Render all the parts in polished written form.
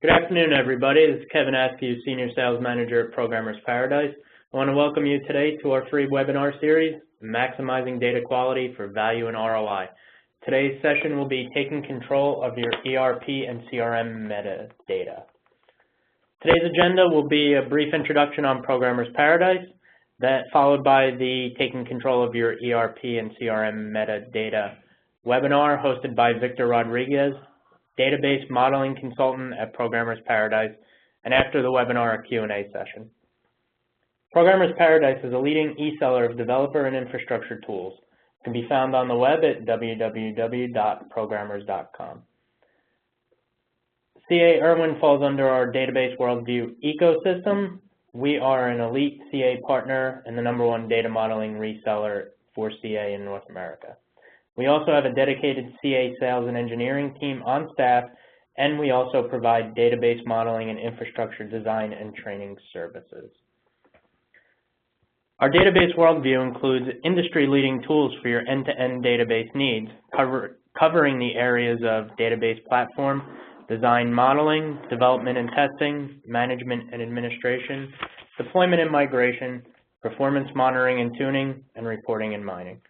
Good afternoon, everybody. This is Kevin Askew, Senior Sales Manager at Programmer's Paradise. I want to welcome you today to our free webinar series, Maximizing Data Quality for Value and ROI. Today's session will be taking control of your ERP and CRM metadata. Today's agenda will be a brief introduction on Programmer's Paradise, followed by the Taking Control of Your ERP and CRM Metadata webinar hosted by Victor Rodriguez, Database Modeling Consultant at Programmer's Paradise, and after the webinar, a Q&A session. Programmer's Paradise is a leading e-seller of developer and infrastructure tools. It can be found on the web at www.programmers.com. CA ERwin falls under our Database Worldview ecosystem. We are an elite CA partner and the #1 data modeling reseller for CA in North America. We also have a dedicated CA sales and engineering team on staff, and we also provide database modeling and infrastructure design and training services. Our database worldview includes industry-leading tools for your end-to-end database needs, covering the areas of database platform, design modeling, development and testing, management and administration, deployment and migration, performance monitoring and tuning, and reporting and mining.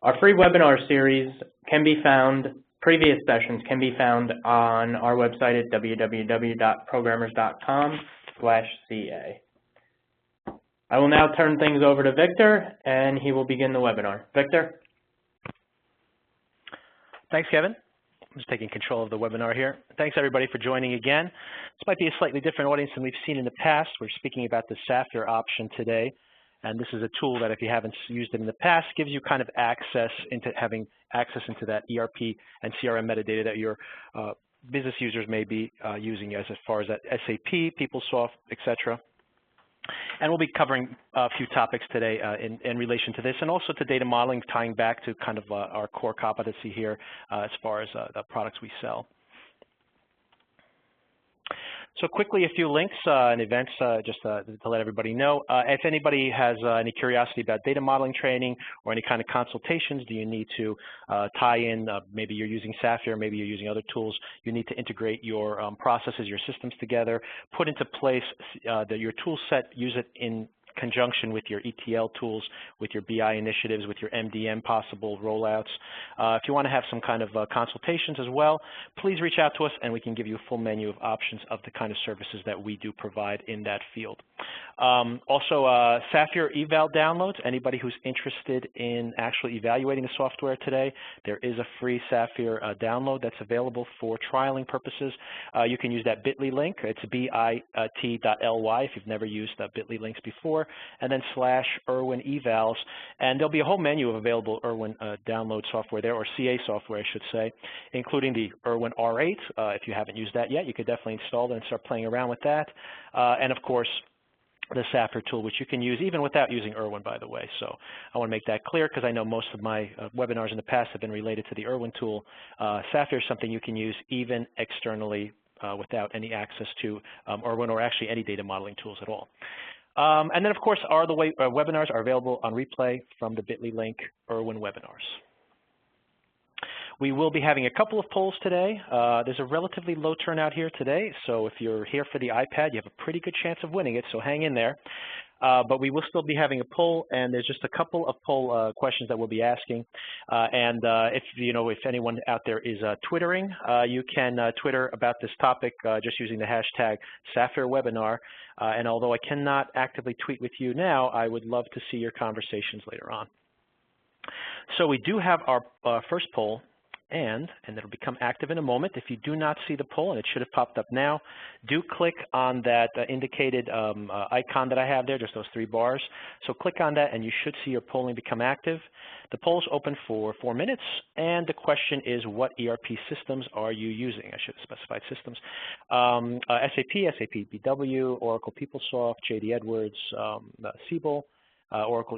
Our free webinar series can be found, previous sessions can be found on our website at www.programmers.com/CA. I will now turn things over to Victor, and he will begin the webinar. Victor? Thanks, Kevin. I'm just taking control of the webinar here. Thanks, everybody, for joining again. This might be a slightly different audience than we've seen in the past. We're speaking about the Saphir option today. And this is a tool that, if you haven't used it in the past, gives you kind of having access into that ERP and CRM metadata that your business users may be using as far as that SAP, PeopleSoft, etc. And we'll be covering a few topics today in relation to this, and also to data modeling, tying back to kind of our core competency here as far as the products we sell. So quickly, a few links and events just to let everybody know. If anybody has any curiosity about data modeling training or any kind of consultations, do you need to tie in, maybe you're using Saphir, maybe you're using other tools, you need to integrate your processes, your systems together, put into place your tool set, use it in conjunction with your ETL tools, with your BI initiatives, with your MDM possible rollouts. If you want to have some kind of consultations as well, please reach out to us and we can give you a full menu of options of the kind of services that we do provide in that field. Also, Saphir eval downloads. Anybody who's interested in actually evaluating the software today, there is a free Saphir download that's available for trialing purposes. You can use that bit.ly link. It's bit.ly if you've never used bit.ly links before, and then /ERwin evals, and there'll be a whole menu of available ERwin download software there, or CA software, I should say, including the ERwin R8. If you haven't used that yet, you could definitely install it and start playing around with that. And of course, the Saphir tool, which you can use even without using ERwin, by the way. So I want to make that clear because I know most of my webinars in the past have been related to the ERwin tool. Saphir is something you can use even externally without any access to ERwin or actually any data modeling tools at all. And then, of course, webinars are available on replay from the bit.ly link, ERwin webinars. We will be having a couple of polls today. There's a relatively low turnout here today, so if you're here for the iPad, you have a pretty good chance of winning it, so hang in there. But we will still be having a poll, and there's just a couple of poll questions that we'll be asking. If anyone out there is twittering, you can Twitter about this topic just using the hashtag Saphir webinar. And although I cannot actively tweet with you now, I would love to see your conversations later on. So we do have our first poll, and it'll become active in a moment. If you do not see the poll, and it should have popped up now, do click on that indicated icon that I have there, just those 3 bars. So click on that, and you should see your polling become active. The poll's open for 4 minutes, and the question is, what ERP systems are you using? I should have specified systems. SAP, SAP BW, Oracle PeopleSoft, JD Edwards, Siebel, Oracle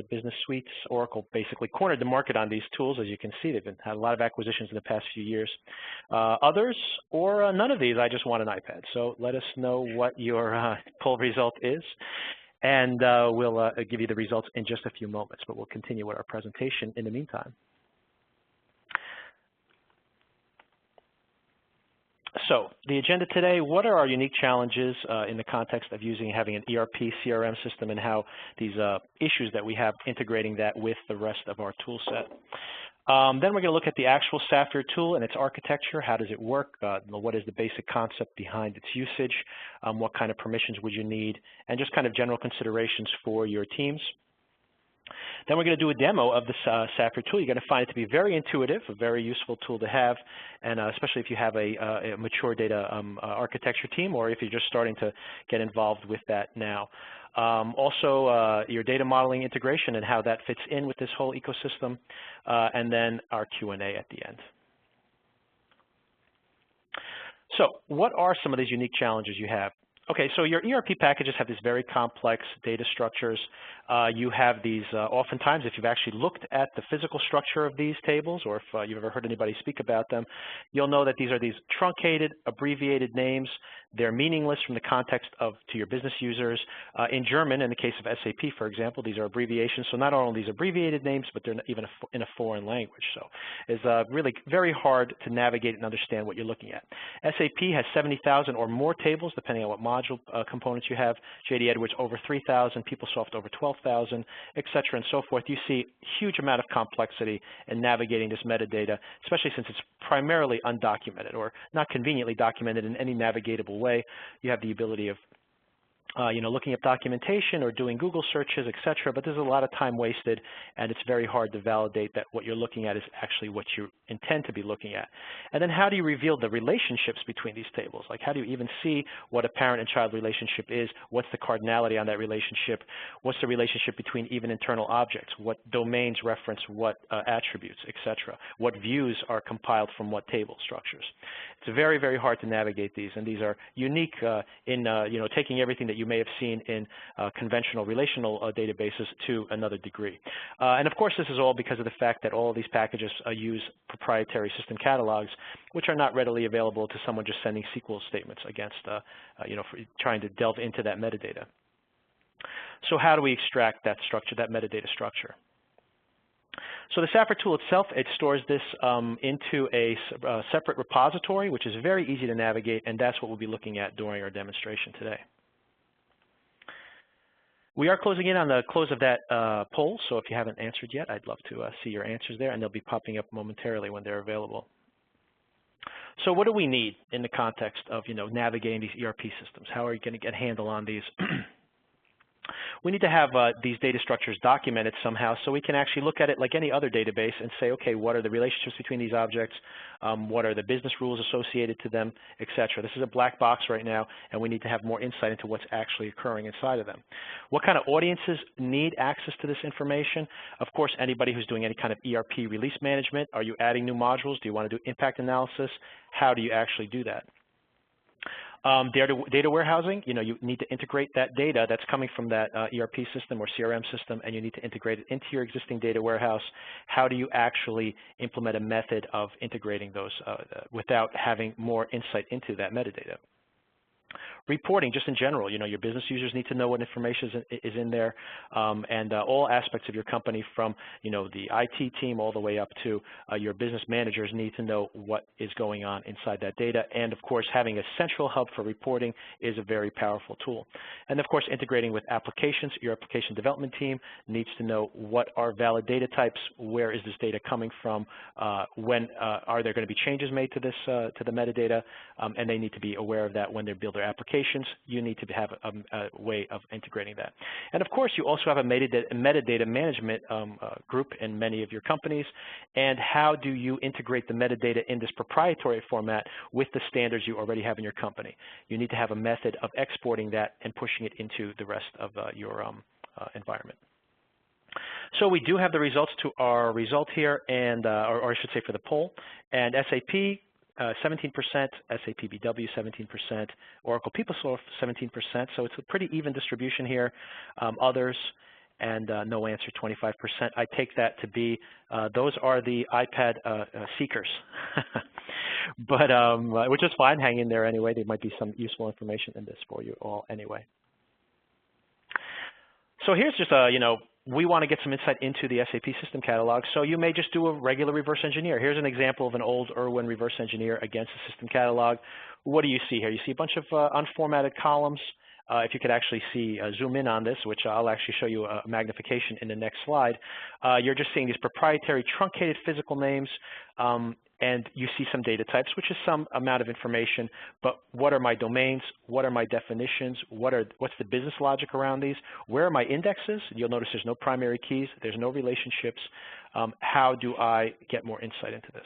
Business Suites. Oracle basically cornered the market on these tools. As you can see, they've had a lot of acquisitions in the past few years. Others, or none of these, I just want an iPad. So let us know what your poll result is, and we'll give you the results in just a few moments, but we'll continue with our presentation in the meantime. So the agenda today, what are our unique challenges in the context of having an ERP CRM system, and how these issues that we have integrating that with the rest of our tool set. Then we're going to look at the actual Saphir tool and its architecture. How does it work? What is the basic concept behind its usage? What kind of permissions would you need? And just kind of general considerations for your teams. Then we're going to do a demo of the Saphir tool. You're going to find it to be very intuitive, a very useful tool to have, and especially if you have a mature data architecture team, or if you're just starting to get involved with that now. Also, your data modeling integration and how that fits in with this whole ecosystem, and then our Q&A at the end. So what are some of these unique challenges you have? Okay, so your ERP packages have these very complex data structures. You have these, oftentimes, if you've actually looked at the physical structure of these tables, or if you've ever heard anybody speak about them, you'll know that these are these truncated, abbreviated names. They're meaningless from the context to your business users. In German, in the case of SAP, for example, these are abbreviations. So not only these abbreviated names, but they're even in a foreign language. So it's really very hard to navigate and understand what you're looking at. SAP has 70,000 or more tables, depending on what module components you have. JD Edwards over 3,000, PeopleSoft over 12,000, et cetera, and so forth. You see a huge amount of complexity in navigating this metadata, especially since it's primarily undocumented or not conveniently documented in any navigatable way. You have the ability of looking up documentation or doing Google searches, et cetera, but there's a lot of time wasted, and it's very hard to validate that what you're looking at is actually what you intend to be looking at. And then how do you reveal the relationships between these tables? Like, how do you even see what a parent and child relationship is? What's the cardinality on that relationship? What's the relationship between even internal objects? What domains reference what attributes, et cetera? What views are compiled from what table structures? It's very, very hard to navigate these, and these are unique in taking everything that you may have seen in conventional relational databases to another degree. And of course, this is all because of the fact that all of these packages use proprietary system catalogs, which are not readily available to someone just sending SQL statements against, for trying to delve into that metadata. So how do we extract that structure, that metadata structure? So the Saphir tool itself, it stores this into a separate repository, which is very easy to navigate, and that's what we'll be looking at during our demonstration today. We are closing in on the close of that poll, so if you haven't answered yet, I'd love to see your answers there, and they'll be popping up momentarily when they're available. So what do we need in the context of navigating these ERP systems? How are you going to get a handle on these? We need to have these data structures documented somehow so we can actually look at it like any other database and say, okay, what are the relationships between these objects? What are the business rules associated to them, et cetera. This is a black box right now, and we need to have more insight into what's actually occurring inside of them. What kind of audiences need access to this information? Of course, anybody who's doing any kind of ERP release management. Are you adding new modules? Do you want to do impact analysis? How do you actually do that? Data warehousing, you need to integrate that data that's coming from that ERP system or CRM system, and you need to integrate it into your existing data warehouse. How do you actually implement a method of integrating those without having more insight into that metadata? Reporting, just in general, your business users need to know what information is in there, and all aspects of your company, from the IT team all the way up to your business managers, need to know what is going on inside that data. And of course, having a central hub for reporting is a very powerful tool. And of course, integrating with applications. Your application development team needs to know what are valid data types, where is this data coming from, when are there going to be changes made to this to the metadata, and they need to be aware of that when they build their applications. You need to have a way of integrating that. And of course, you also have a metadata management group in many of your companies. And how do you integrate the metadata in this proprietary format with the standards you already have in your company? You need to have a method of exporting that and pushing it into the rest of your environment. So we do have the results to our result here, and or I should say for the poll. And SAP, 17%, SAP BW 17%, Oracle PeopleSoft 17%, so it's a pretty even distribution here. Others, and no answer 25%. I take that to be those are the iPad seekers, but which is fine. Hang in there anyway. There might be some useful information in this for you all anyway. So here's just a we want to get some insight into the SAP system catalog, so you may just do a regular reverse engineer. Here's an example of an old ERwin reverse engineer against the system catalog. What do you see here? You see a bunch of unformatted columns. If you could actually see, zoom in on this, which I'll actually show you a magnification in the next slide, you're just seeing these proprietary truncated physical names, and you see some data types, which is some amount of information, but what are my domains? What are my definitions? What's the business logic around these? Where are my indexes? You'll notice there's no primary keys, there's no relationships. How do I get more insight into this?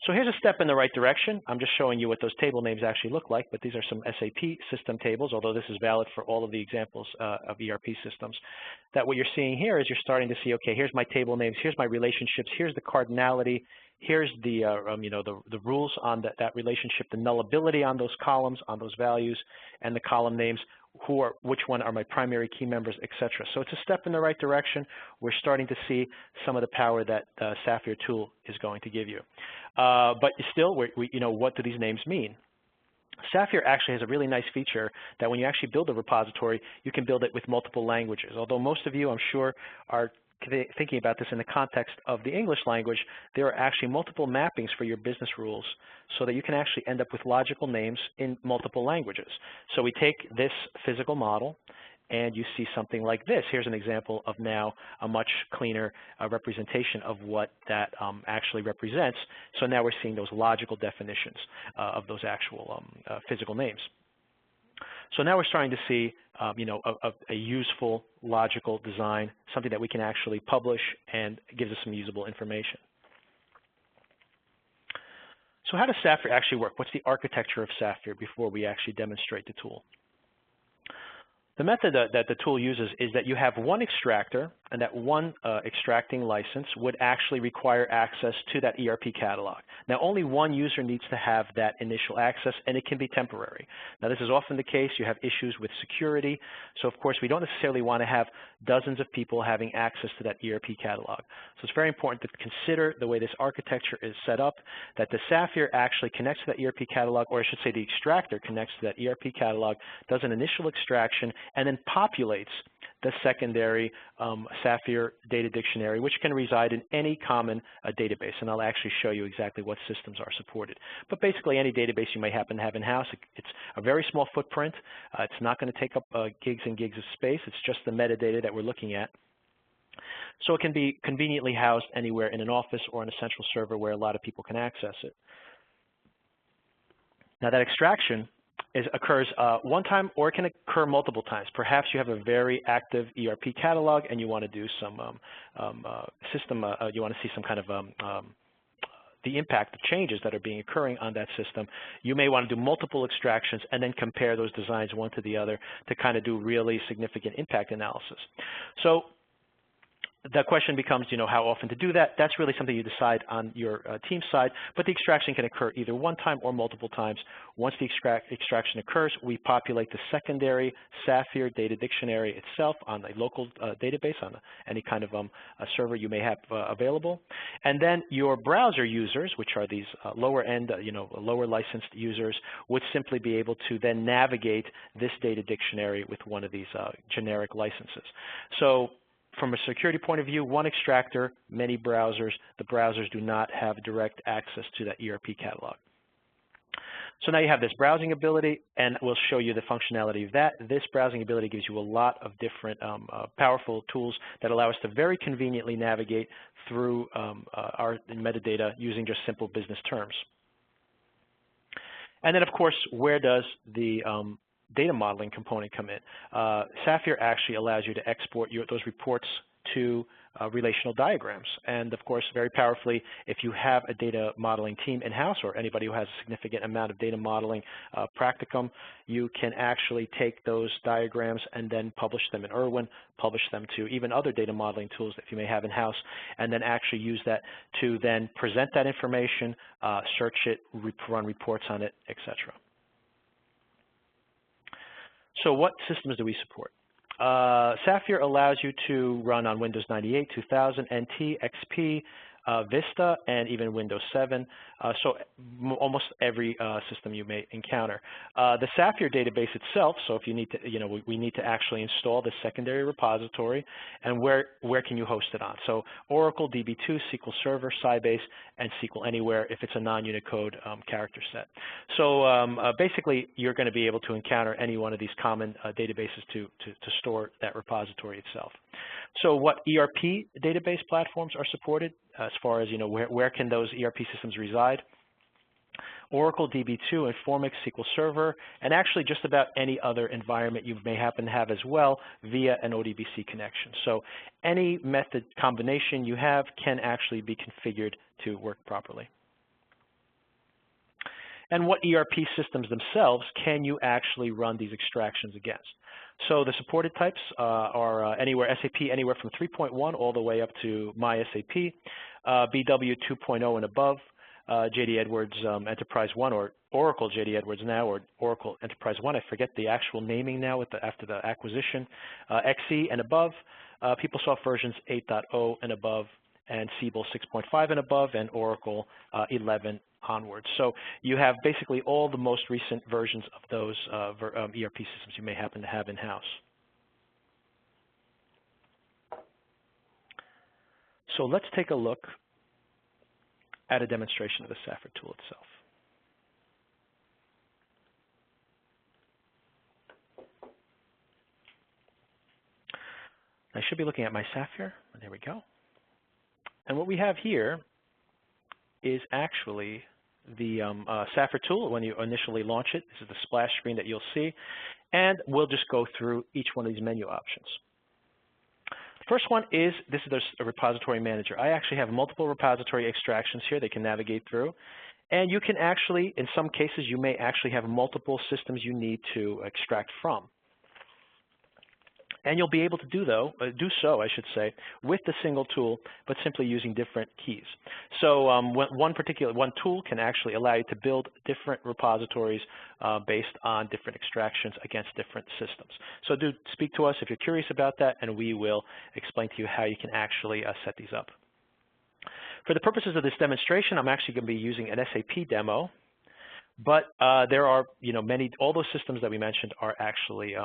So here's a step in the right direction. I'm just showing you what those table names actually look like, but these are some SAP system tables, although this is valid for all of the examples of ERP systems. That what you're seeing here is you're starting to see, okay, here's my table names, here's my relationships, here's the cardinality, here's the the rules on that relationship, the nullability on those columns, on those values, and the column names, which one are my primary key members, etc. So it's a step in the right direction. We're starting to see some of the power that Saphir tool is going to give you. But still, what do these names mean? Saphir actually has a really nice feature that when you actually build a repository, you can build it with multiple languages. Although most of you, I'm sure, are thinking about this in the context of the English language, there are actually multiple mappings for your business rules so that you can actually end up with logical names in multiple languages. So we take this physical model and you see something like this. Here's an example of now a much cleaner representation of what that actually represents. So now we're seeing those logical definitions of those actual physical names. So now we're starting to see a useful, logical design, something that we can actually publish and gives us some usable information. So how does Saphir actually work? What's the architecture of Saphir before we actually demonstrate the tool? The method that the tool uses is that you have one extractor, and that one extracting license would actually require access to that ERP catalog. Now, only one user needs to have that initial access, and it can be temporary. Now, this is often the case. You have issues with security. So, of course, we don't necessarily want to have dozens of people having access to that ERP catalog. So it's very important to consider the way this architecture is set up, that the Saphir actually connects to that ERP catalog, or I should say the extractor connects to that ERP catalog, does an initial extraction, and then populates the secondary Saphir data dictionary, which can reside in any common database. And I'll actually show you exactly what systems are supported. But basically, any database you may happen to have in-house, it's a very small footprint. It's not going to take up gigs and gigs of space. It's just the metadata that we're looking at. So it can be conveniently housed anywhere in an office or in a central server where a lot of people can access it. Now, that extraction occurs one time, or it can occur multiple times. Perhaps you have a very active ERP catalog and you want to do some you want to see some kind of the impact, the changes that are being occurring on that system. You may want to do multiple extractions and then compare those designs one to the other to kind of do really significant impact analysis. So the question becomes, how often to do that. That's really something you decide on your team side, but the extraction can occur either one time or multiple times. Once the extraction occurs, we populate the secondary Saphir data dictionary itself on a local database, on any kind of a server you may have available. And then your browser users, which are these lower end, lower licensed users, would simply be able to then navigate this data dictionary with one of these generic licenses. So from a security point of view, one extractor, many browsers. The browsers do not have direct access to that ERP catalog. So now you have this browsing ability, and we'll show you the functionality of that. This browsing ability gives you a lot of different powerful tools that allow us to very conveniently navigate through our metadata using just simple business terms. And then, of course, where does the data modeling component come in? Saphir actually allows you to export those reports to relational diagrams. And of course, very powerfully, if you have a data modeling team in-house or anybody who has a significant amount of data modeling practicum, you can actually take those diagrams and then publish them in ERwin, publish them to even other data modeling tools that you may have in-house, and then actually use that to then present that information, search it, run reports on it, etc. So what systems do we support? Saphir allows you to run on Windows 98, 2000, NT, XP, Vista, and even Windows 7, so almost every system you may encounter. The Saphir database itself, so if you need to, we need to actually install the secondary repository, and where can you host it on? So Oracle, DB2, SQL Server, Sybase, and SQL Anywhere if it's a non-Unicode character set. So basically, you're going to be able to encounter any one of these common databases to store that repository itself. So what ERP database platforms are supported as far as, where can those ERP systems reside? Oracle, DB2, Informix, SQL Server, and actually just about any other environment you may happen to have as well via an ODBC connection. So any method combination you have can actually be configured to work properly. And what ERP systems themselves can you actually run these extractions against? So the supported types are SAP anywhere from 3.1 all the way up to MySAP, BW 2.0 and above, JD Edwards Enterprise 1, or Oracle JD Edwards now, or Oracle Enterprise 1. I forget the actual naming now after the acquisition. XE and above, PeopleSoft versions 8.0 and above, and Siebel 6.5 and above, and Oracle 11 onwards. So you have basically all the most recent versions of those ERP systems you may happen to have in-house. So let's take a look at a demonstration of the Saphir tool itself. I should be looking at my Saphir. There we go. And what we have here is actually the Saphir tool when you initially launch it. This is the splash screen that you'll see. And we'll just go through each one of these menu options. The first one is, this is a repository manager. I actually have multiple repository extractions here they can navigate through. And you can actually, in some cases, you may actually have multiple systems you need to extract from. And you'll be able to do so, with the single tool, but simply using different keys. So one tool can actually allow you to build different repositories based on different extractions against different systems. So do speak to us if you're curious about that, and we will explain to you how you can actually set these up. For the purposes of this demonstration, I'm actually going to be using an SAP demo. But there are, all those systems that we mentioned are actually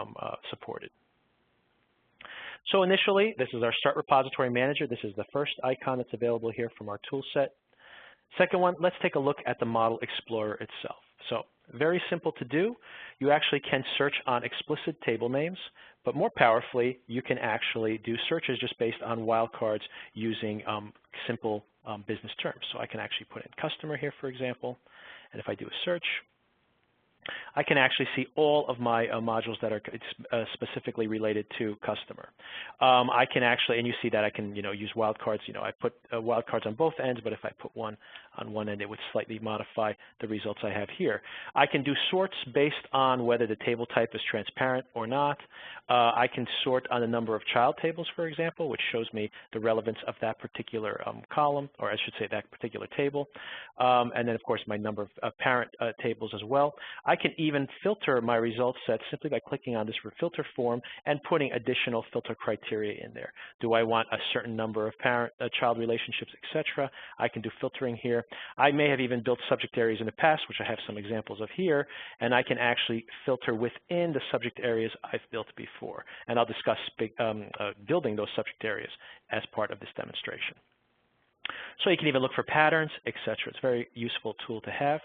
supported. So initially, this is our Start Repository Manager. This is the first icon that's available here from our tool set. Second one, let's take a look at the Model Explorer itself. So very simple to do. You actually can search on explicit table names, but more powerfully, you can actually do searches just based on wildcards using simple business terms. So I can actually put in customer here, for example, and if I do a search, I can actually see all of my modules that are specifically related to customer. I can actually, and you see that I can, use wildcards. I put wildcards on both ends, but if I put one on one end, it would slightly modify the results I have here. I can do sorts based on whether the table type is transparent or not. I can sort on the number of child tables, for example, which shows me the relevance of that particular column, or I should say that particular table. And then, of course, my number of parent tables as well. I can even filter my result set simply by clicking on this filter form and putting additional filter criteria in there. Do I want a certain number of parent-child relationships, etc.? I can do filtering here. I may have even built subject areas in the past, which I have some examples of here, and I can actually filter within the subject areas I've built before. And I'll discuss building those subject areas as part of this demonstration. So you can even look for patterns, etc. It's a very useful tool to have,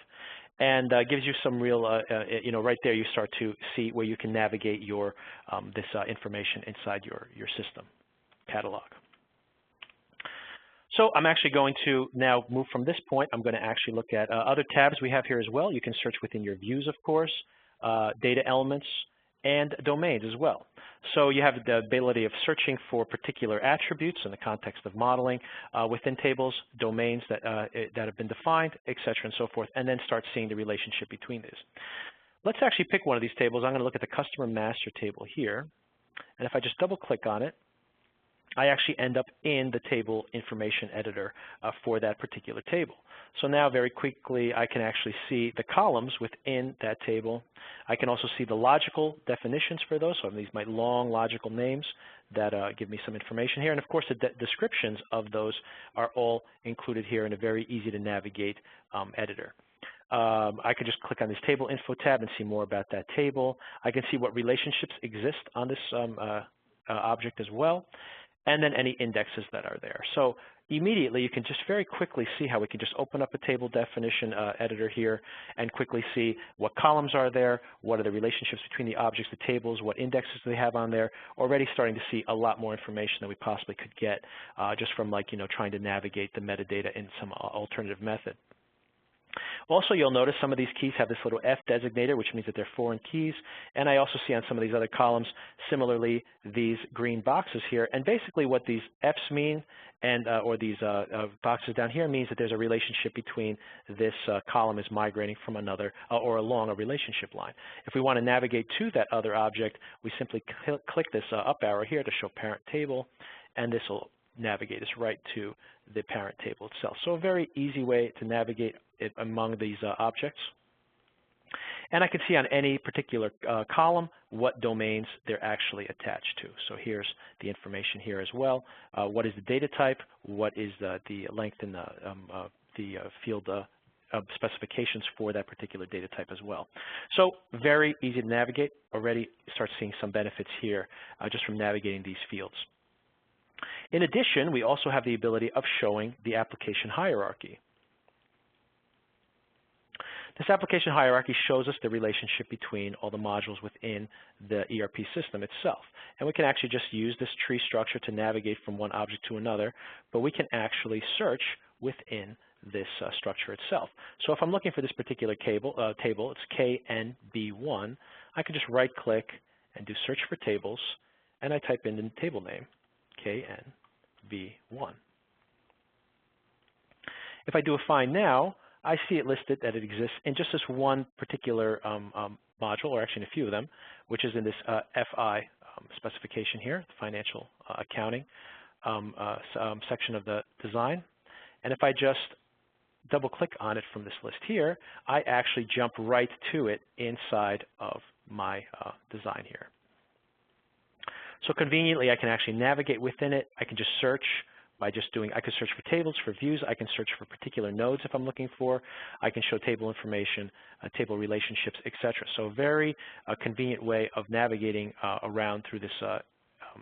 and gives you some real, right there you start to see where you can navigate your this information inside your system catalog. So I'm actually going to now move from this point. I'm going to actually look at other tabs we have here as well. You can search within your views, of course, data elements, and domains as well. So you have the ability of searching for particular attributes in the context of modeling within tables, domains that have been defined, etc., and so forth, and then start seeing the relationship between these. Let's actually pick one of these tables. I'm going to look at the customer master table here, and if I just double-click on it, I actually end up in the table information editor for that particular table. So now very quickly I can actually see the columns within that table. I can also see the logical definitions for those. So these are my long logical names that give me some information here. And of course the descriptions of those are all included here in a very easy to navigate editor. I can just click on this table info tab and see more about that table. I can see what relationships exist on this object as well, and then any indexes that are there. So immediately you can just very quickly see how we can just open up a table definition editor here and quickly see what columns are there, what are the relationships between the objects, the tables, what indexes do they have on there. Already starting to see a lot more information than we possibly could get just from trying to navigate the metadata in some alternative method. Also, you'll notice some of these keys have this little F designator, which means that they're foreign keys. And I also see on some of these other columns, similarly, these green boxes here. And basically what these Fs mean, and or these boxes down here, means that there's a relationship between this column is migrating from another or along a relationship line. If we want to navigate to that other object, we simply click this up arrow here to show parent table, and this will navigate us right to the parent table itself. So a very easy way to navigate it among these objects. And I can see on any particular column what domains they're actually attached to. So here's the information here as well. What is the data type? What is the length in the field specifications for that particular data type as well. So very easy to navigate. Already start seeing some benefits here just from navigating these fields. In addition, we also have the ability of showing the application hierarchy. This application hierarchy shows us the relationship between all the modules within the ERP system itself. And we can actually just use this tree structure to navigate from one object to another, but we can actually search within this structure itself. So if I'm looking for this particular table, it's KNB1, I can just right-click and do search for tables, and I type in the table name, KNB1. If I do a find now, I see it listed that it exists in just this one particular module, or actually in a few of them, which is in this FI specification here, the financial accounting section of the design. And if I just double click on it from this list here, I actually jump right to it inside of my design here. So conveniently, I can actually navigate within it. I can just search by just doing, I can search for tables, for views. I can search for particular nodes if I'm looking for. I can show table information, table relationships, etc. So a very convenient way of navigating around through this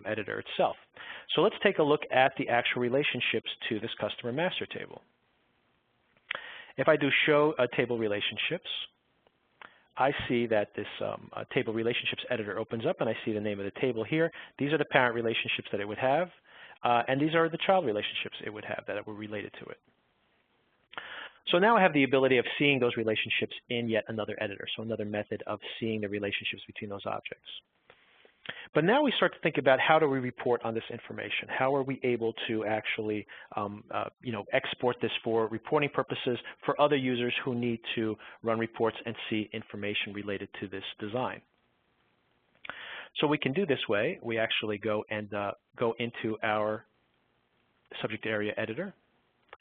editor itself. So let's take a look at the actual relationships to this customer master table. If I do show table relationships, I see that this table relationships editor opens up, and I see the name of the table here. These are the parent relationships that it would have, and these are the child relationships it would have that were related to it. So now I have the ability of seeing those relationships in yet another editor, so another method of seeing the relationships between those objects. But now we start to think about how do we report on this information? How are we able to actually export this for reporting purposes for other users who need to run reports and see information related to this design? So we can do this way. We actually go into our subject area editor.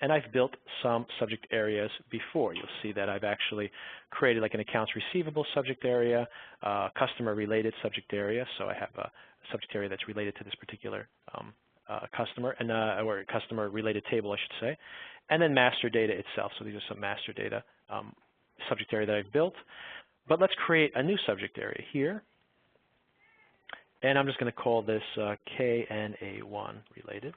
And I've built some subject areas before. You'll see that I've actually created like an accounts receivable subject area, customer related subject area. So I have a subject area that's related to this particular customer, and or customer related table, I should say. And then master data itself. So these are some master data subject area that I've built. But let's create a new subject area here. And I'm just going to call this KNA1 related.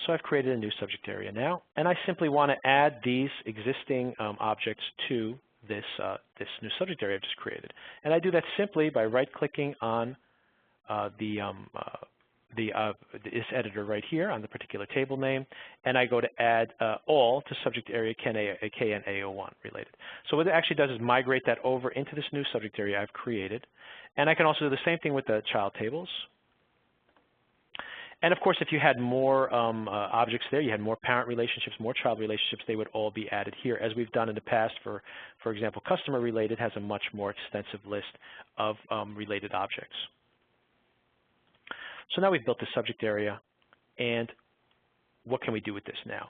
So I've created a new subject area now, and I simply want to add these existing objects to this new subject area I've just created. And I do that simply by right-clicking on this editor right here on the particular table name, and I go to add all to subject area KNA01 related. So what it actually does is migrate that over into this new subject area I've created. And I can also do the same thing with the child tables. And of course, if you had more objects there, you had more parent relationships, more child relationships, they would all be added here, as we've done in the past. For example, customer related has a much more extensive list of related objects. So now we've built the subject area, and what can we do with this now?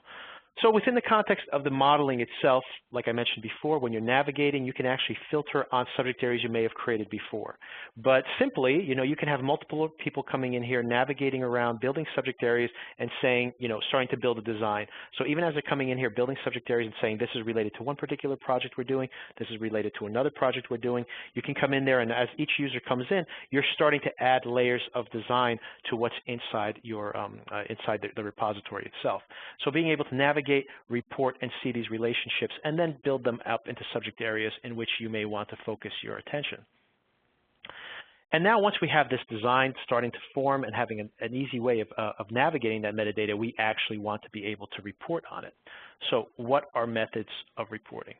So within the context of the modeling itself, like I mentioned before, when you're navigating, you can actually filter on subject areas you may have created before. But simply, you can have multiple people coming in here, navigating around, building subject areas, and saying, starting to build a design. So even as they're coming in here, building subject areas and saying, this is related to one particular project we're doing, this is related to another project we're doing, you can come in there, and as each user comes in, you're starting to add layers of design to what's inside your inside the repository itself. So being able to navigate, report, and see these relationships, and then build them up into subject areas in which you may want to focus your attention. And now once we have this design starting to form and having an easy way of navigating that metadata, we actually want to be able to report on it. So what are methods of reporting?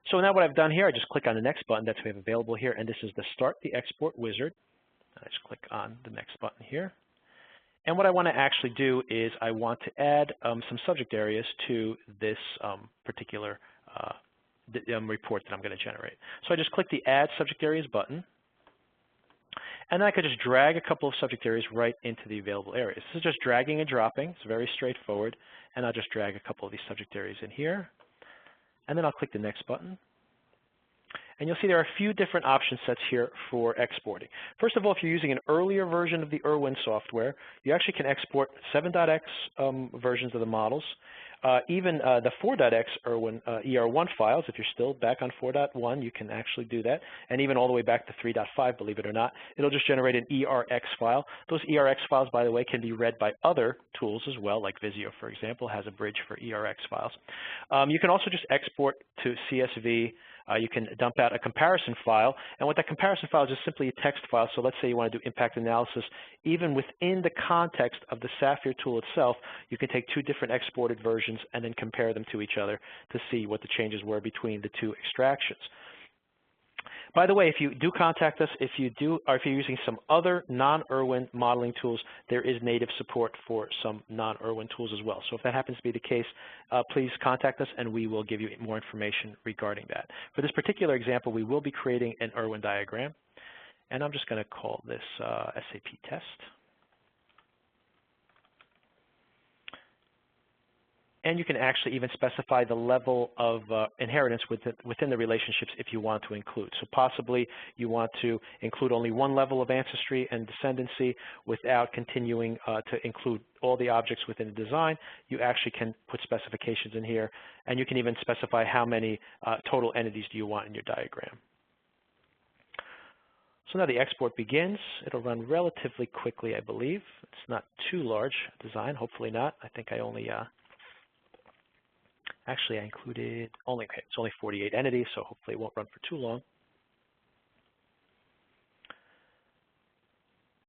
So now what I've done here, I just click on the next button that we have available here, and this is the Start the Export Wizard. I just click on the next button here. And what I want to actually do is I want to add some subject areas to this particular report that I'm going to generate. So I just click the Add Subject Areas button, and then I could just drag a couple of subject areas right into the available areas. This is just dragging and dropping. It's very straightforward, and I'll just drag a couple of these subject areas in here, and then I'll click the Next button. And you'll see there are a few different option sets here for exporting. First of all, if you're using an earlier version of the ERwin software, you actually can export 7.x versions of the models. Even the 4.x ER1 files, if you're still back on 4.1, you can actually do that. And even all the way back to 3.5, believe it or not, it'll just generate an ERX file. Those ERX files, by the way, can be read by other tools as well, like Visio, for example, has a bridge for ERX files. You can also just export to CSV. You can dump out a comparison file, and what that comparison file is just simply a text file. So let's say you want to do impact analysis. Even within the context of the Saphir tool itself, you can take two different exported versions and then compare them to each other to see what the changes were between the two extractions. By the way, if you do contact us, if you're using some other non-ERwin modeling tools, there is native support for some non-ERwin tools as well. So if that happens to be the case, please contact us and we will give you more information regarding that. For this particular example, we will be creating an ERwin diagram, and I'm just going to call this SAP test. And you can actually even specify the level of inheritance within the relationships if you want to include. So possibly you want to include only one level of ancestry and descendancy without continuing to include all the objects within the design. You actually can put specifications in here, and you can even specify how many total entities do you want in your diagram. So now the export begins. It'll run relatively quickly, I believe. It's not too large a design, hopefully not. I think I only actually, I included it's only 48 entities, so hopefully it won't run for too long.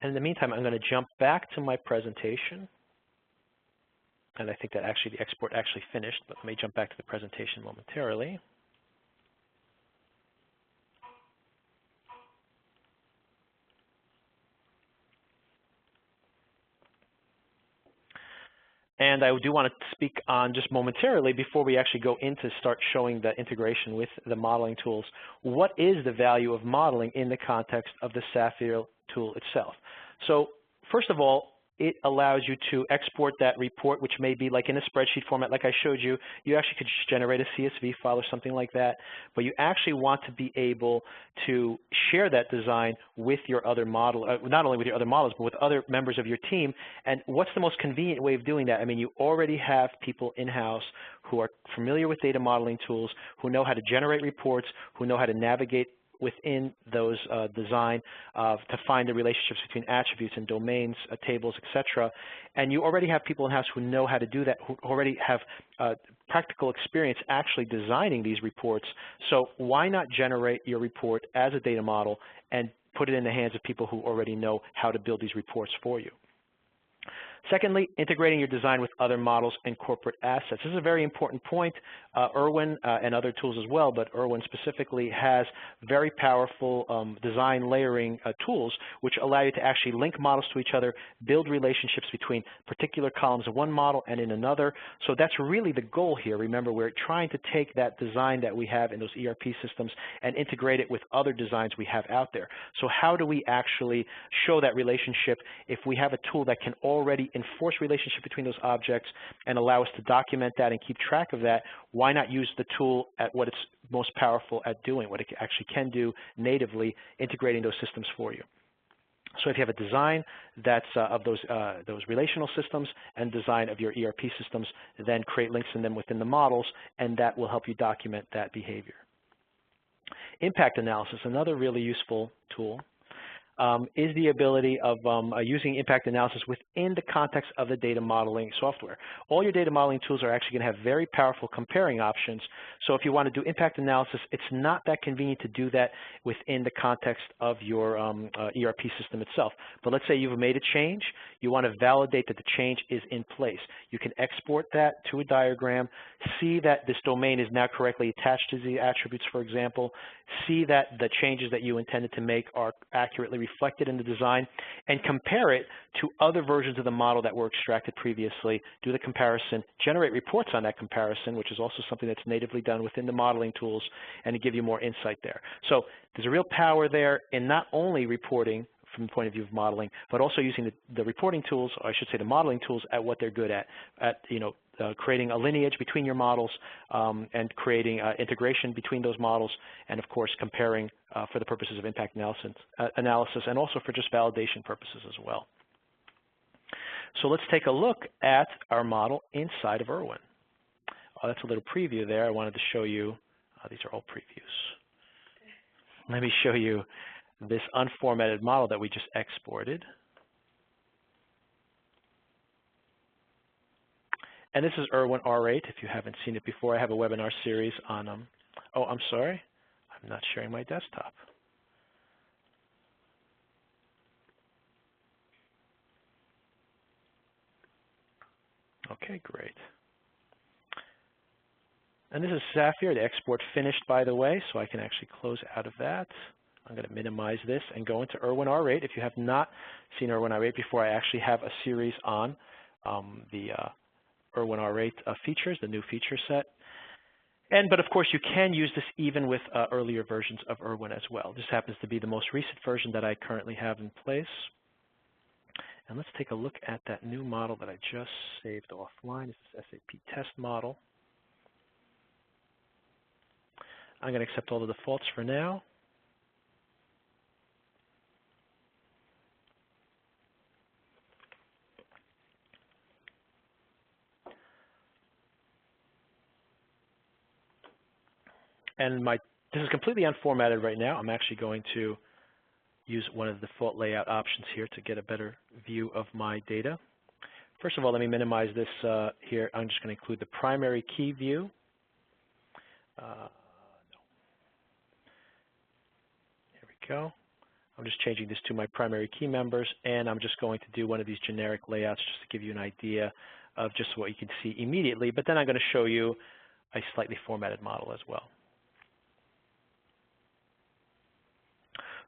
And in the meantime, I'm going to jump back to my presentation. And I think that actually the export actually finished, but let me jump back to the presentation momentarily. And I do want to speak on just momentarily before we actually go into start showing the integration with the modeling tools. What is the value of modeling in the context of the Saphir tool itself? So first of all, it allows you to export that report, which may be like in a spreadsheet format like I showed you. You actually could just generate a CSV file or something like that, but you actually want to be able to share that design with your other model, not only with your other models, but with other members of your team. And what's the most convenient way of doing that? I mean, you already have people in-house who are familiar with data modeling tools, who know how to generate reports, who know how to navigate within those design to find the relationships between attributes and domains, tables, etc. And you already have people in-house who know how to do that, who already have practical experience actually designing these reports. So why not generate your report as a data model and put it in the hands of people who already know how to build these reports for you? Secondly, integrating your design with other models and corporate assets. This is a very important point. ERwin and other tools as well, but ERwin specifically has very powerful design layering tools which allow you to actually link models to each other, build relationships between particular columns of one model and in another. So that's really the goal here. Remember, we're trying to take that design that we have in those ERP systems and integrate it with other designs we have out there. So how do we actually show that relationship if we have a tool that can already enforce relationship between those objects and allow us to document that and keep track of that? Why not use the tool at what it's most powerful at doing, what it actually can do natively, integrating those systems for you? So if you have a design that's of those relational systems and design of your ERP systems, then create links in them within the models, and that will help you document that behavior. Impact analysis, another really useful tool, is the ability of using impact analysis within the context of the data modeling software. All your data modeling tools are actually going to have very powerful comparing options. So if you want to do impact analysis, it's not that convenient to do that within the context of your ERP system itself. But let's say you've made a change. You want to validate that the change is in place. You can export that to a diagram, see that this domain is now correctly attached to the attributes, for example, see that the changes that you intended to make are accurately reflected in the design, and compare it to other versions of the model that were extracted previously, do the comparison, generate reports on that comparison, which is also something that's natively done within the modeling tools, and to give you more insight there. So there's a real power there in not only reporting from the point of view of modeling, but also using the reporting tools, or I should say the modeling tools, at what they're good at creating a lineage between your models and creating integration between those models, and of course comparing for the purposes of impact analysis and also for just validation purposes as well. So let's take a look at our model inside of ERwin. That's a little preview there. I wanted to show you, these are all previews. Let me show you this unformatted model that we just exported. And this is ERwin R8. If you haven't seen it before, I have a webinar series on oh, I'm sorry. I'm not sharing my desktop. Okay, great. And this is Saphir. The export finished, by the way, so I can actually close out of that. I'm going to minimize this and go into ERwin R8. If you have not seen ERwin R8 before, I actually have a series on the ERwin R8 features, the new feature set. But of course, you can use this even with earlier versions of ERwin as well. This happens to be the most recent version that I currently have in place. And let's take a look at that new model that I just saved offline. This is SAP test model. I'm going to accept all the defaults for now. And this is completely unformatted right now. I'm actually going to use one of the default layout options here to get a better view of my data. First of all, let me minimize this here. I'm just going to include the primary key view. No. Here we go. I'm just changing this to my primary key members, and I'm just going to do one of these generic layouts just to give you an idea of just what you can see immediately. But then I'm going to show you a slightly formatted model as well.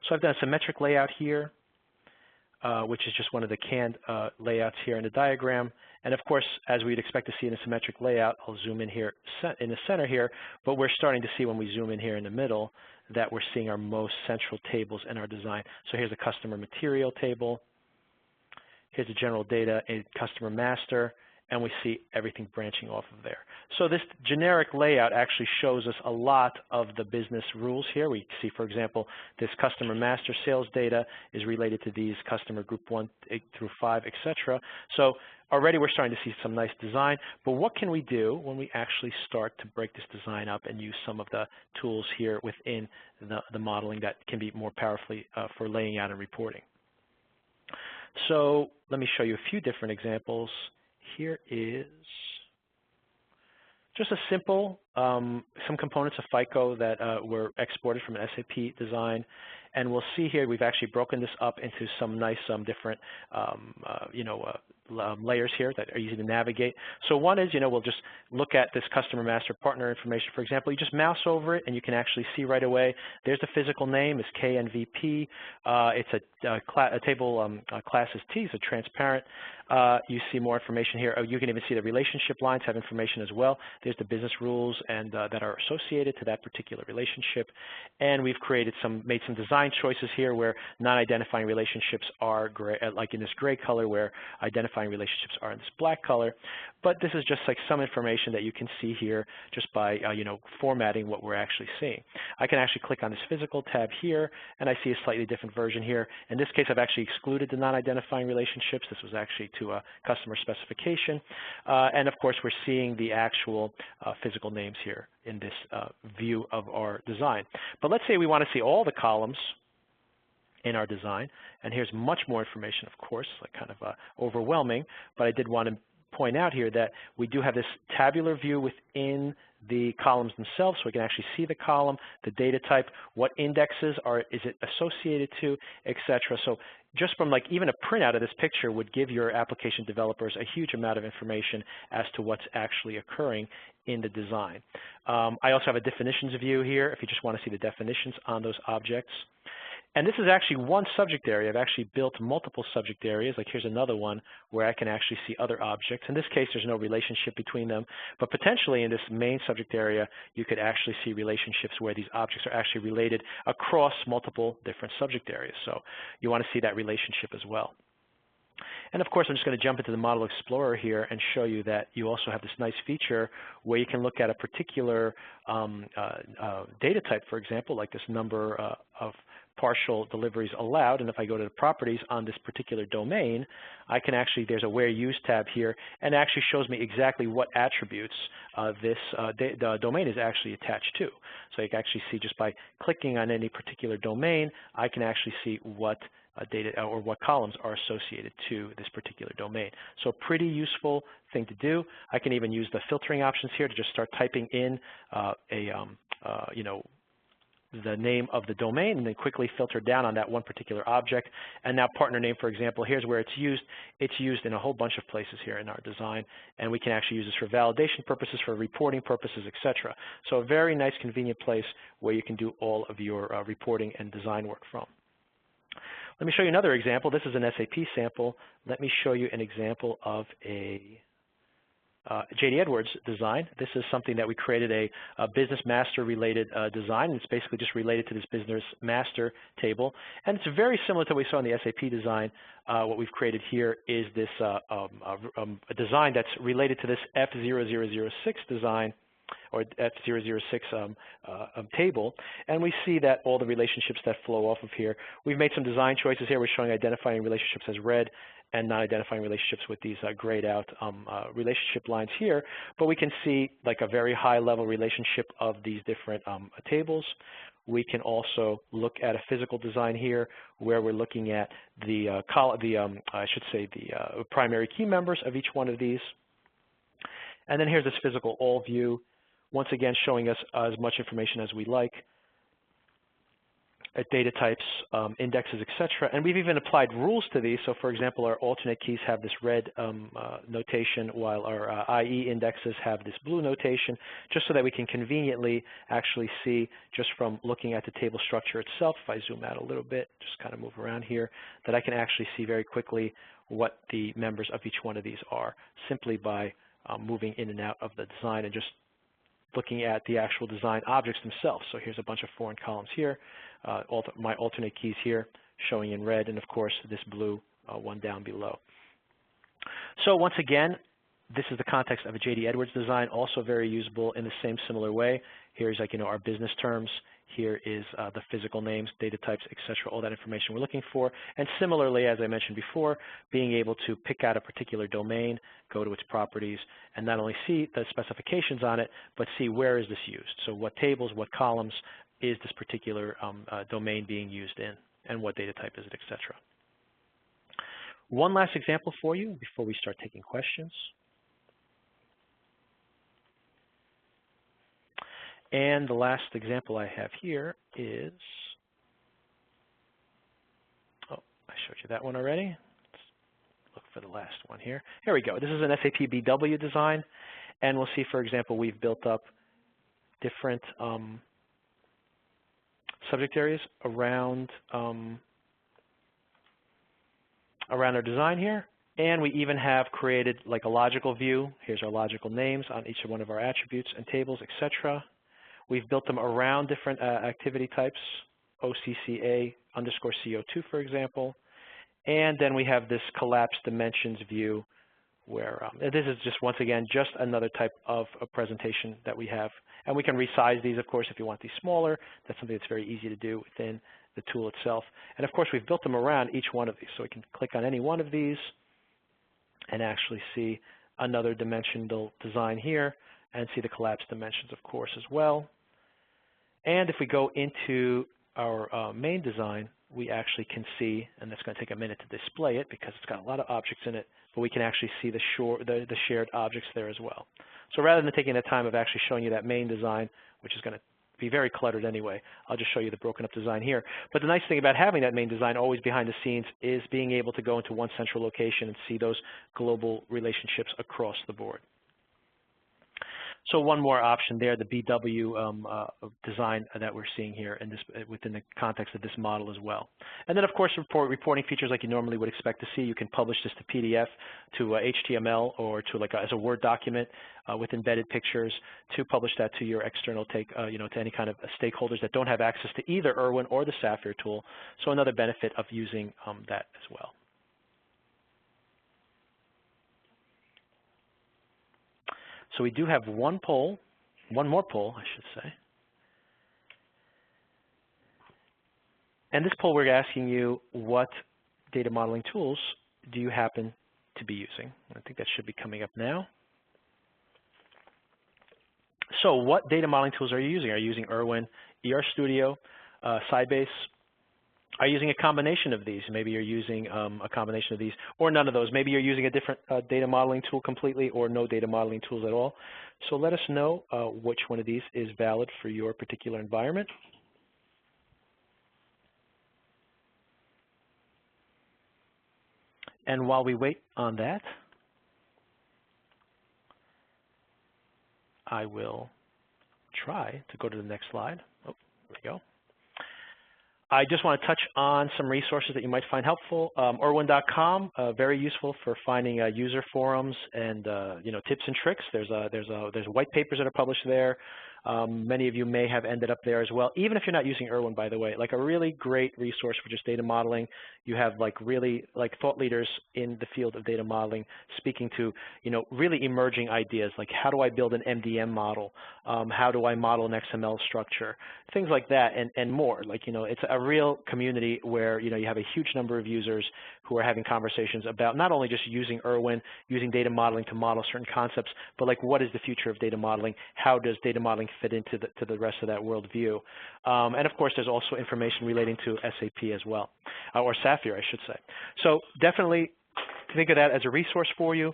So I've done a symmetric layout here, which is just one of the canned layouts here in the diagram. And of course, as we'd expect to see in a symmetric layout, I'll zoom in here in the center here, but we're starting to see when we zoom in here in the middle that we're seeing our most central tables in our design. So here's a customer material table. Here's the general data, a customer master, and we see everything branching off of there. So this generic layout actually shows us a lot of the business rules here. We see, for example, this customer master sales data is related to these customer group 1 through 5, etc. So already we're starting to see some nice design, but what can we do when we actually start to break this design up and use some of the tools here within the modeling that can be more powerfully for laying out and reporting? So let me show you a few different examples. Here is just a simple, some components of FICO that were exported from an SAP design. And we'll see here we've actually broken this up into some nice, different, layers here that are easy to navigate. So one is, we'll just look at this customer master partner information. For example, you just mouse over it and you can actually see right away. There's the physical name, it's KNVP. It's a table class is T, so transparent. You see more information here. Oh, you can even see the relationship lines have information as well. There's the business rules and that are associated to that particular relationship. And we've made some design choices here where non-identifying relationships are gray, like in this gray color, where identifying relationships are in this black color. But this is just like some information that you can see here just by formatting what we're actually seeing. I can actually click on this physical tab here, and I see a slightly different version here. In this case, I've actually excluded the non-identifying relationships. This was actually to a customer specification. And of course, we're seeing the actual physical names here in this view of our design. But let's say we want to see all the columns in our design, and here's much more information, of course, like kind of overwhelming, but I did want to point out here that we do have this tabular view within the columns themselves, so we can actually see the column, the data type, what indexes is it associated to, etc. So just from like even a printout of this picture would give your application developers a huge amount of information as to what's actually occurring in the design. I also have a definitions view here if you just want to see the definitions on those objects. And this is actually one subject area. I've actually built multiple subject areas. Like here's another one where I can actually see other objects. In this case, there's no relationship between them. But potentially in this main subject area, you could actually see relationships where these objects are actually related across multiple different subject areas. So you want to see that relationship as well. And of course, I'm just going to jump into the Model Explorer here and show you that you also have this nice feature where you can look at a particular data type, for example, like this number of partial deliveries allowed. And if I go to the properties on this particular domain, I can actually, there's a Where Used tab here, and it actually shows me exactly what attributes the domain is actually attached to. So you can actually see just by clicking on any particular domain, I can actually see what data or what columns are associated to this particular domain. So pretty useful thing to do. I can even use the filtering options here to just start typing in the name of the domain and then quickly filter down on that one particular object. And now partner name, for example, here's where it's used. It's used in a whole bunch of places here in our design, and we can actually use this for validation purposes, for reporting purposes, etc. So a very nice, convenient place where you can do all of your reporting and design work from. Let me show you another example. This is an SAP sample. Let me show you an example of a J.D. Edwards design. This is something that we created a business master related design. It's basically just related to this business master table. And it's very similar to what we saw in the SAP design. What we've created here is this a design that's related to this F0006 design, or F006 table, and we see that all the relationships that flow off of here. We've made some design choices here. We're showing identifying relationships as red and not identifying relationships with these grayed out relationship lines here, but we can see like a very high level relationship of these different tables. We can also look at a physical design here where we're looking at the primary key members of each one of these. And then here's this physical all view, once again showing us as much information as we like, data types, indexes, etc. And we've even applied rules to these. So for example, our alternate keys have this red notation, while our IE indexes have this blue notation, just so that we can conveniently actually see, just from looking at the table structure itself, if I zoom out a little bit, just kind of move around here, that I can actually see very quickly what the members of each one of these are, simply by moving in and out of the design and just looking at the actual design objects themselves. So here's a bunch of foreign columns here, my alternate keys here showing in red, and of course this blue one down below. So once again, this is the context of a J.D. Edwards design, also very usable in the same similar way. Here's like, our business terms. Here is the physical names, data types, etc., all that information we're looking for. And similarly, as I mentioned before, being able to pick out a particular domain, go to its properties, and not only see the specifications on it, but see where is this used. So what tables, what columns is this particular domain being used in, and what data type is it, etc. One last example for you before we start taking questions. And the last example I have here is, oh, I showed you that one already. Let's look for the last one here. Here we go. This is an SAP BW design, and we'll see, for example, we've built up different subject areas around our design here. And we even have created like a logical view. Here's our logical names on each one of our attributes and tables, etc. We've built them around different activity types, OCCA underscore CO2, for example. And then we have this collapsed dimensions view where this is just, once again, just another type of a presentation that we have. And we can resize these, of course, if you want these smaller. That's something that's very easy to do within the tool itself. And of course, we've built them around each one of these. So we can click on any one of these and actually see another dimensional design here and see the collapsed dimensions, of course, as well. And if we go into our main design, we actually can see, and that's going to take a minute to display it because it's got a lot of objects in it, but we can actually see the shared objects there as well. So rather than taking the time of actually showing you that main design, which is going to be very cluttered anyway, I'll just show you the broken up design here. But the nice thing about having that main design always behind the scenes is being able to go into one central location and see those global relationships across the board. So one more option there, the BW design that we're seeing here in this, within the context of this model as well. And then, of course, reporting features like you normally would expect to see. You can publish this to PDF, to HTML, or to as a Word document with embedded pictures, to publish that to your external to any kind of stakeholders that don't have access to either ERwin or the Saphir tool. So another benefit of using that as well. So we do have one more poll, I should say. And this poll, we're asking you, what data modeling tools do you happen to be using? I think that should be coming up now. So what data modeling tools are you using? Are you using ERwin, Studio, Sybase? Are you using a combination of these? Maybe you're using a combination of these, or none of those. Maybe you're using a different data modeling tool completely, or no data modeling tools at all. So let us know which one of these is valid for your particular environment. And while we wait on that, I will try to go to the next slide. Oh, there we go. I just want to touch on some resources that you might find helpful. ERwin.com, very useful for finding user forums and tips and tricks. There's white papers that are published there. Many of you may have ended up there as well. Even if you're not using ERwin, by the way, like a really great resource for just data modeling. You have really thought leaders in the field of data modeling speaking to really emerging ideas, like how do I build an MDM model? How do I model an XML structure? Things like that and more. It's a real community where you have a huge number of users who are having conversations about not only just using ERwin, using data modeling to model certain concepts, but what is the future of data modeling? How does data modeling fit into the rest of that worldview? And of course, there's also information relating to SAP as well, or Saphir, I should say. So definitely think of that as a resource for you.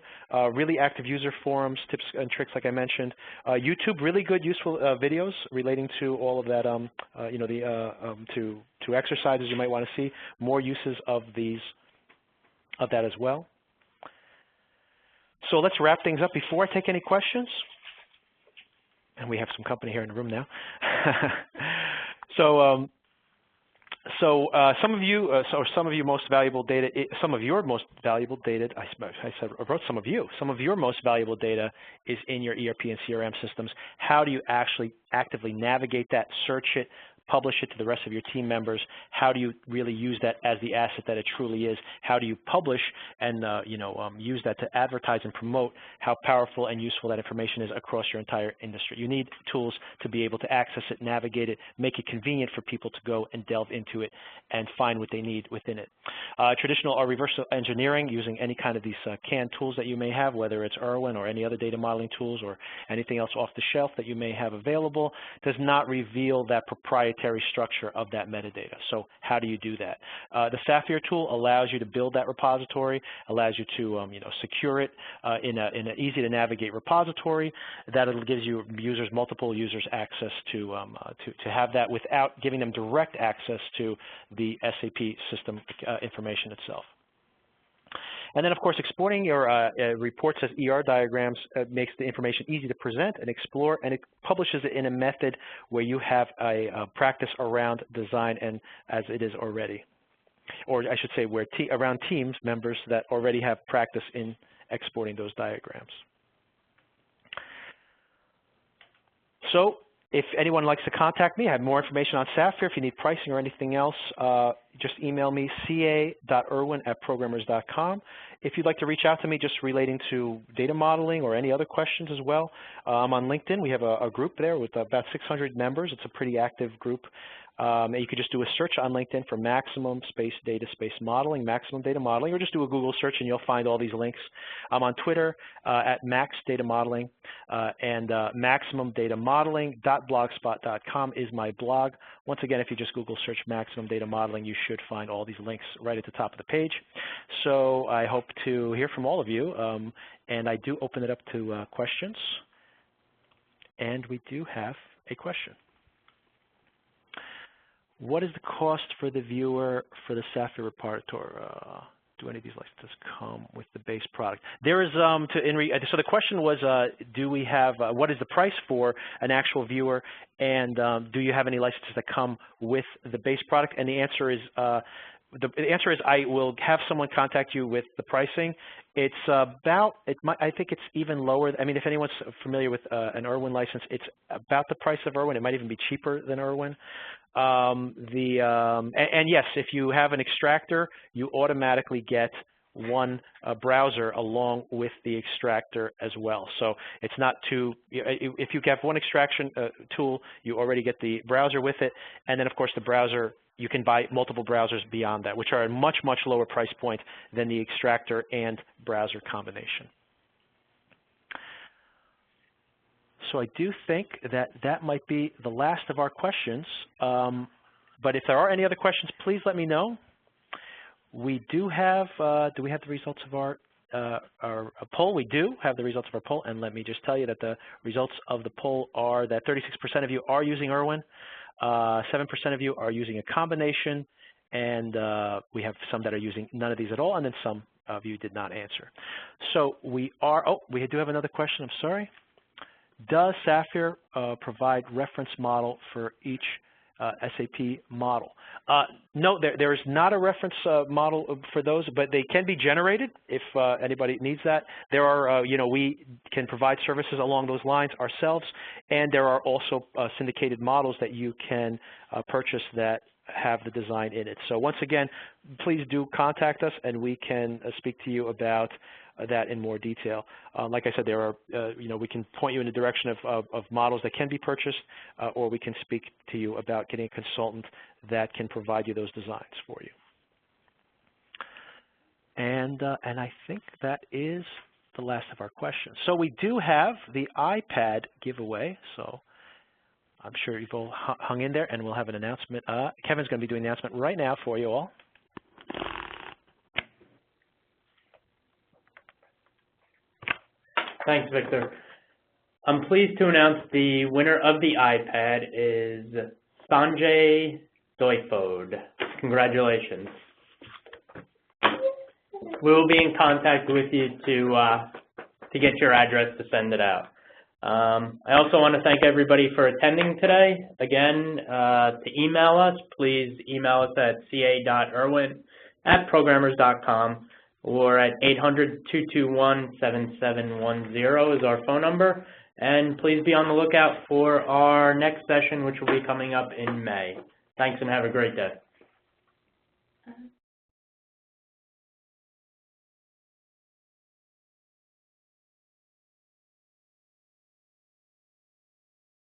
Really active user forums, tips and tricks, like I mentioned. YouTube, really good, useful videos relating to all of that. To exercises you might want to see. More uses of that as well. So let's wrap things up before I take any questions. And we have some company here in the room now. So some of your most valuable data is in your ERP and CRM systems. How do you actually actively navigate that, search it, publish it to the rest of your team members? How do you really use that as the asset that it truly is? How do you publish and use that to advertise and promote how powerful and useful that information is across your entire industry? You need tools to be able to access it, navigate it, make it convenient for people to go and delve into it and find what they need within it. Traditional or reverse engineering, using any kind of these canned tools that you may have, whether it's ERwin or any other data modeling tools or anything else off the shelf that you may have available, does not reveal that proprietary structure of that metadata. So how do you do that? The Saphir tool allows you to build that repository, allows you to secure it in an easy to navigate repository that gives you multiple users access to have that without giving them direct access to the SAP system information itself. And then, of course, exporting your reports as ER diagrams makes the information easy to present and explore, and it publishes it in a method where you have a practice around design and as it is already. Or I should say where around teams members that already have practice in exporting those diagrams. So if anyone likes to contact me, I have more information on Saphir. If you need pricing or anything else, just email me, ca.erwin@programmers.com. If you'd like to reach out to me just relating to data modeling or any other questions as well, I'm on LinkedIn. We have a group there with about 600 members. It's a pretty active group. And you could just do a search on LinkedIn for maximum data space modeling, maximum data modeling, or just do a Google search and you'll find all these links. I'm on Twitter at Max Data Modeling, and maximumdatamodeling.blogspot.com is my blog. Once again, if you just Google search maximum data modeling, you should find all these links right at the top of the page. So I hope to hear from all of you, and I do open it up to questions. And we do have a question. What is the cost for the viewer for the Saphir repository? Do any of these licenses come with the base product? There is, so the question was, do we have, what is the price for an actual viewer, and do you have any licenses that come with the base product? And the answer is, I will have someone contact you with the pricing. It's about, I think it's even lower. I mean, if anyone's familiar with an ERwin license, it's about the price of ERwin. It might even be cheaper than ERwin. And yes, if you have an extractor, you automatically get one browser along with the extractor as well. So it's not too, if you have one extraction tool, you already get the browser with it. And then, of course, the browser, you can buy multiple browsers beyond that, which are a much, much lower price point than the extractor and browser combination. So I do think that that might be the last of our questions. But if there are any other questions, please let me know. We do have, do we have the results of our poll? We do have the results of our poll. And let me just tell you that the results of the poll are that 36% of you are using ERwin, 7% of you are using a combination, and we have some that are using none of these at all, and then some of you did not answer. So we are, oh, we do have another question, I'm sorry. Does Saphir provide reference model for each SAP model? No, there is not a reference model for those, but they can be generated if anybody needs that. There are, we can provide services along those lines ourselves, and there are also syndicated models that you can purchase that have the design in it. So once again, please do contact us, and we can speak to you about that in more detail. Like I said, there are, we can point you in the direction of models that can be purchased, or we can speak to you about getting a consultant that can provide you those designs for you. And I think that is the last of our questions. So we do have the iPad giveaway. So I'm sure you've all hung in there, and we'll have an announcement. Kevin's going to be doing the announcement right now for you all. Thanks, Victor. I'm pleased to announce the winner of the iPad is Sanjay Doifode. Congratulations. We will be in contact with you to get your address to send it out. I also want to thank everybody for attending today. Again, to email us, please email us at ca.erwin@programmers.com. or at 800-221-7710 is our phone number. And please be on the lookout for our next session, which will be coming up in May. Thanks, and have a great day.